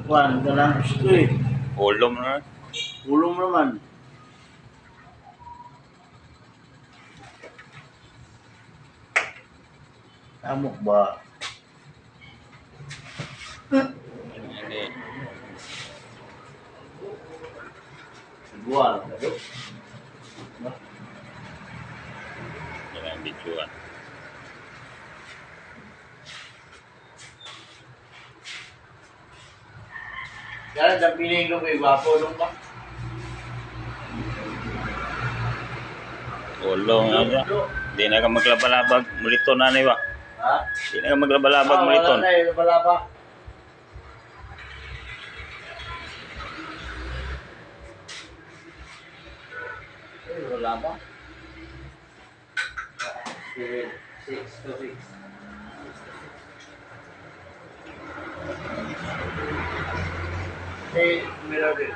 Kuan ka lang. Uy, Ulom na. ulong naman. Amok ba? Hindi. Buwal. Ano? Yan ang bituan. Kaya dapiling ko kay Gwapo nung ba? Ulom na siya. Di na ka maglabalabag. Muliton na ba? Ha? Di na ka maglabalabag. Muliton. Wala na yun. Wala pa. Wala pa. 6 to 6. Hey, Melody.